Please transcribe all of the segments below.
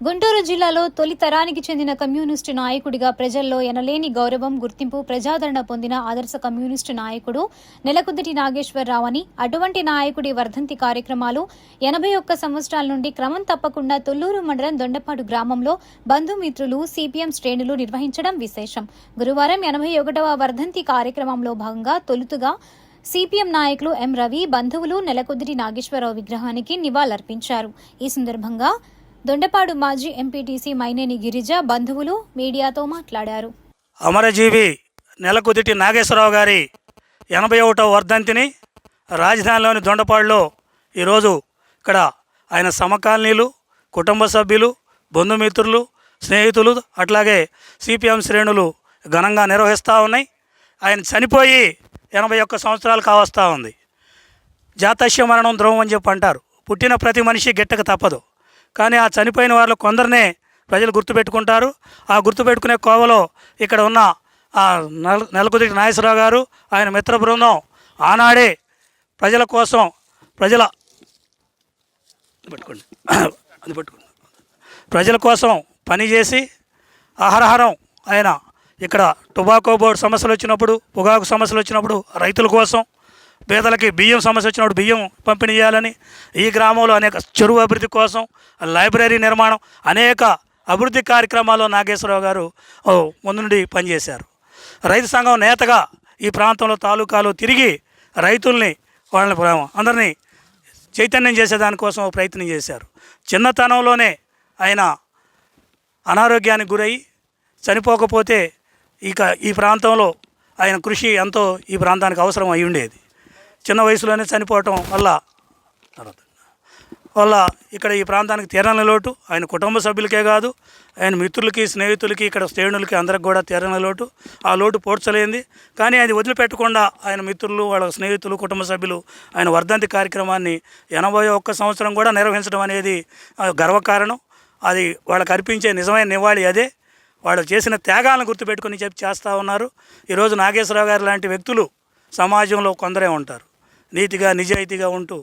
గుంటూరు జిల్లాలో తొలి తరానికి చెందిన కమ్యూనిస్టు నాయకుడిగా ప్రజల్లో ఎనలేని గౌరవం, గుర్తింపు, ప్రజాదరణ పొందిన ఆదర్శ కమ్యూనిస్టు నాయకుడు నెలకుదిటి నాగేశ్వరరావు అని, అటువంటి నాయకుడి వర్ధంతి కార్యక్రమాలు 81 సంవత్సరాల నుండి క్రమం తప్పకుండా తొల్లూరు మండలం దొండపాడు గ్రామంలో బంధుమిత్రులు, సిపిఎం శ్రేణులు నిర్వహించడం విశేషం. గురువారం 81వ వర్ధంతి కార్యక్రమంలో భాగంగా తొలుతగా సిపిఎం నాయకులు ఎం రవి, బంధువులు నెలకుదిటి నాగేశ్వరరావు విగ్రహానికి నివాళులర్పించారు. ఈ సందర్భంగా దొండపాడు మాజీ ఎంపీటీసీ మైనేని గిరిజ, బంధువులు మీడియాతో మాట్లాడారు. అమరజీవి నెలకుదిటి నాగేశ్వరరావు గారి 81వ వర్ధంతిని రాజధానిలోని దొండపాడులో ఈరోజు ఇక్కడ ఆయన సమకాలీనులు, కుటుంబ సభ్యులు, బంధుమిత్రులు, స్నేహితులు, అట్లాగే సిపిఎం శ్రేణులు ఘనంగా నిర్వహిస్తూ ఉన్నాయి. ఆయన చనిపోయి 81 సంవత్సరాలు కావస్తూ ఉంది. జాతస్య మరణం ధ్రువం అని చెప్పి అంటారు. పుట్టిన ప్రతి మనిషి గిట్టక తప్పదు. కానీ ఆ చనిపోయిన వాళ్ళు కొందరినే ప్రజలు గుర్తుపెట్టుకుంటారు. ఆ గుర్తుపెట్టుకునే కోవలో ఇక్కడ ఉన్న నెలకుదిటి నాగేశ్వరరావు గారు, ఆయన మిత్ర బృందం ఆనాడే ప్రజల కోసం ప్రజల కోసం పనిచేసి అహరహరం ఆయన ఇక్కడ టొబాకో బోర్డు సమస్యలు వచ్చినప్పుడు, పొగాకు సమస్యలు వచ్చినప్పుడు రైతుల కోసం, పేదలకి బియ్యం సమస్య వచ్చినప్పుడు బియ్యం పంపిణీ చేయాలని, ఈ గ్రామంలో అనేక చెరువు అభివృద్ధి కోసం, లైబ్రరీ నిర్మాణం, అనేక అభివృద్ధి కార్యక్రమాల్లో నాగేశ్వరరావు గారు ముందు నుండి పనిచేశారు. రైతు సంఘం నేతగా ఈ ప్రాంతంలో తాలూకాలో తిరిగి రైతుల్ని వాళ్ళని అందరినీ చైతన్యం చేసేదానికోసం ప్రయత్నం చేశారు. చిన్నతనంలోనే ఆయన అనారోగ్యానికి గురై చనిపోకపోతే ఇక ఈ ప్రాంతంలో ఆయన కృషి ఎంతో ఈ ప్రాంతానికి అవసరం అయి ఉండేది. చిన్న వయసులోనే చనిపోవటం వల్ల ఇక్కడ ఈ ప్రాంతానికి తీరని లోటు, ఆయన కుటుంబ సభ్యులకే కాదు, ఆయన మిత్రులకి, స్నేహితులకి, ఇక్కడ శ్రేణులకి అందరికి కూడా తీరని లోటు. ఆ లోటు పోడ్చలేంది. కానీ అది వదిలిపెట్టకుండా ఆయన మిత్రులు, వాళ్ళ స్నేహితులు, కుటుంబ సభ్యులు ఆయన వర్ధంతి కార్యక్రమాన్ని 81 సంవత్సరం కూడా నిర్వహించడం అనేది గర్వకారణం. అది వాళ్ళకి అర్పించే నిజమైన నివాళి అదే. వాళ్ళు చేసిన త్యాగాలను గుర్తుపెట్టుకుని చేస్తూ ఉన్నారు. ఈరోజు నాగేశ్వరరావు గారు లాంటి వ్యక్తులు సమాజంలో కొందరే ఉంటారు. నీతిగా, నిజాయితీగా ఉంటూ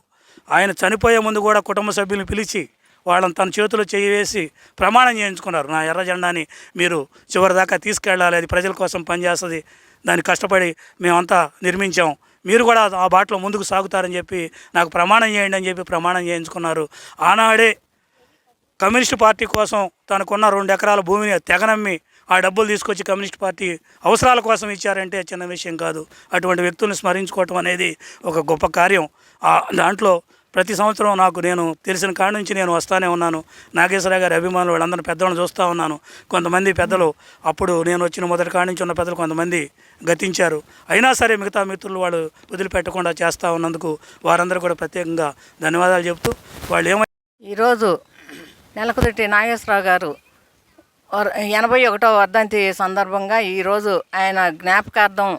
ఆయన చనిపోయే ముందు కూడా కుటుంబ సభ్యులను పిలిచి వాళ్ళని తన చేతిలో చేసి ప్రమాణం చేయించుకున్నారు. నా ఎర్ర జెండాని మీరు చివరిదాకా తీసుకెళ్ళాలి, అది ప్రజల కోసం పనిచేస్తుంది, దాన్ని కష్టపడి మేమంతా నిర్మించాం, మీరు కూడా ఆ బాటలో ముందుకు సాగుతారని చెప్పి నాకు ప్రమాణం చేయండి అని చెప్పి ప్రమాణం చేయించుకున్నారు. ఆనాడే కమ్యూనిస్ట్ పార్టీ కోసం తనకున్న 2 ఎకరాల భూమిని తెగనమ్మి ఆ డబ్బులు తీసుకొచ్చి కమ్యూనిస్ట్ పార్టీ అవసరాల కోసం ఇచ్చారంటే చిన్న విషయం కాదు. అటువంటి వ్యక్తుల్ని స్మరించుకోవటం అనేది ఒక గొప్ప కార్యం. దాంట్లో ప్రతి సంవత్సరం నేను తెలిసిన కాడ నుంచి నేను వస్తూనే ఉన్నాను. నాగేశ్వరరావు గారి అభిమానులు వాళ్ళందరినీ పెద్దలను చూస్తూ ఉన్నాను. కొంతమంది పెద్దలు అప్పుడు నేను వచ్చిన మొదటి కాడ నుంచి ఉన్న పెద్దలు కొంతమంది గతించారు. అయినా సరే మిగతా మిత్రులు వాళ్ళు వదిలిపెట్టకుండా చేస్తూ ఉన్నందుకు వారందరూ కూడా ప్రత్యేకంగా ధన్యవాదాలు చెబుతూ వాళ్ళు ఈరోజు నెలకుదిటి నాగేశ్వరరావు గారు 81వ వర్ధంతి సందర్భంగా ఈరోజు ఆయన జ్ఞాపకార్థం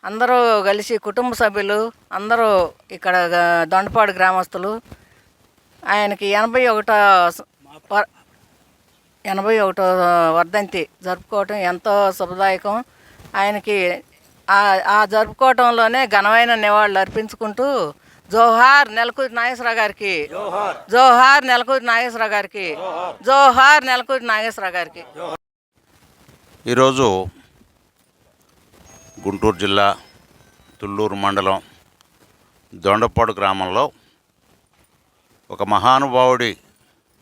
అందరూ కలిసి కుటుంబ సభ్యులు అందరూ ఇక్కడ దొండపాడు గ్రామస్తులు ఆయనకి 81వ వర్ధంతి జరుపుకోవటం ఎంతో శుభదాయకం. ఆయనకి ఆ జరుపుకోవటంలోనే ఘనమైన నివాళులు అర్పించుకుంటూ జోహార్ నెలకుదిటి నాగేశ్వరరావు గారికి, జోహార్ నెలకుదిటి నాగేశ్వరరావు గారికి, జోహార్ నెలకుదిటి నాగేశ్వరరావు గారికి. ఈరోజు గుంటూరు జిల్లా తుళ్ళూరు మండలం దొండపాడు గ్రామంలో ఒక మహానుభావుడి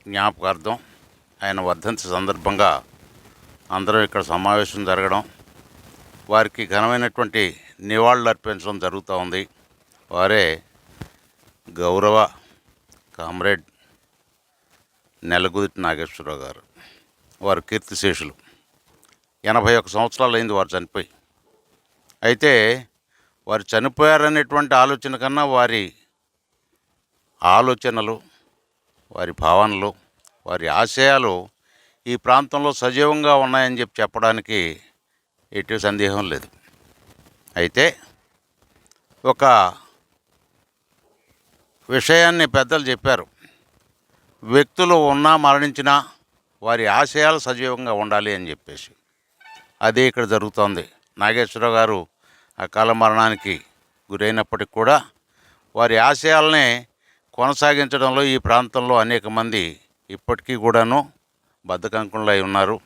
జ్ఞాపకార్థం ఆయన వర్ధంతి సందర్భంగా అందరం ఇక్కడ సమావేశం జరగడం, వారికి ఘనమైనటువంటి నివాళులు అర్పించడం జరుగుతూ ఉంది. వారే గౌరవ కామ్రేడ్ నెలకుదిటి నాగేశ్వరరావు గారు. వారు కీర్తిశేషులు. 81 సంవత్సరాలు అయింది వారు చనిపోయి. అయితే వారు చనిపోయారనేటువంటి ఆలోచన కన్నా వారి ఆలోచనలు, వారి భావనలు, వారి ఆశయాలు ఈ ప్రాంతంలో సజీవంగా ఉన్నాయని చెప్పడానికి ఎటువంటి సందేహం లేదు. అయితే ఒక విషయాన్ని పెద్దలు చెప్పారు. వ్యక్తులు ఉన్నా మరణించినా వారి ఆశయాలు సజీవంగా ఉండాలి అని చెప్పేసి అదే ఇక్కడ జరుగుతోంది. నాగేశ్వరరావు గారు అకాల మరణానికి గురైనప్పటికి కూడా వారి ఆశయాలనే కొనసాగించడంలో ఈ ప్రాంతంలో అనేక మంది ఇప్పటికీ కూడాను బద్ధకంకులై ఉన్నారు.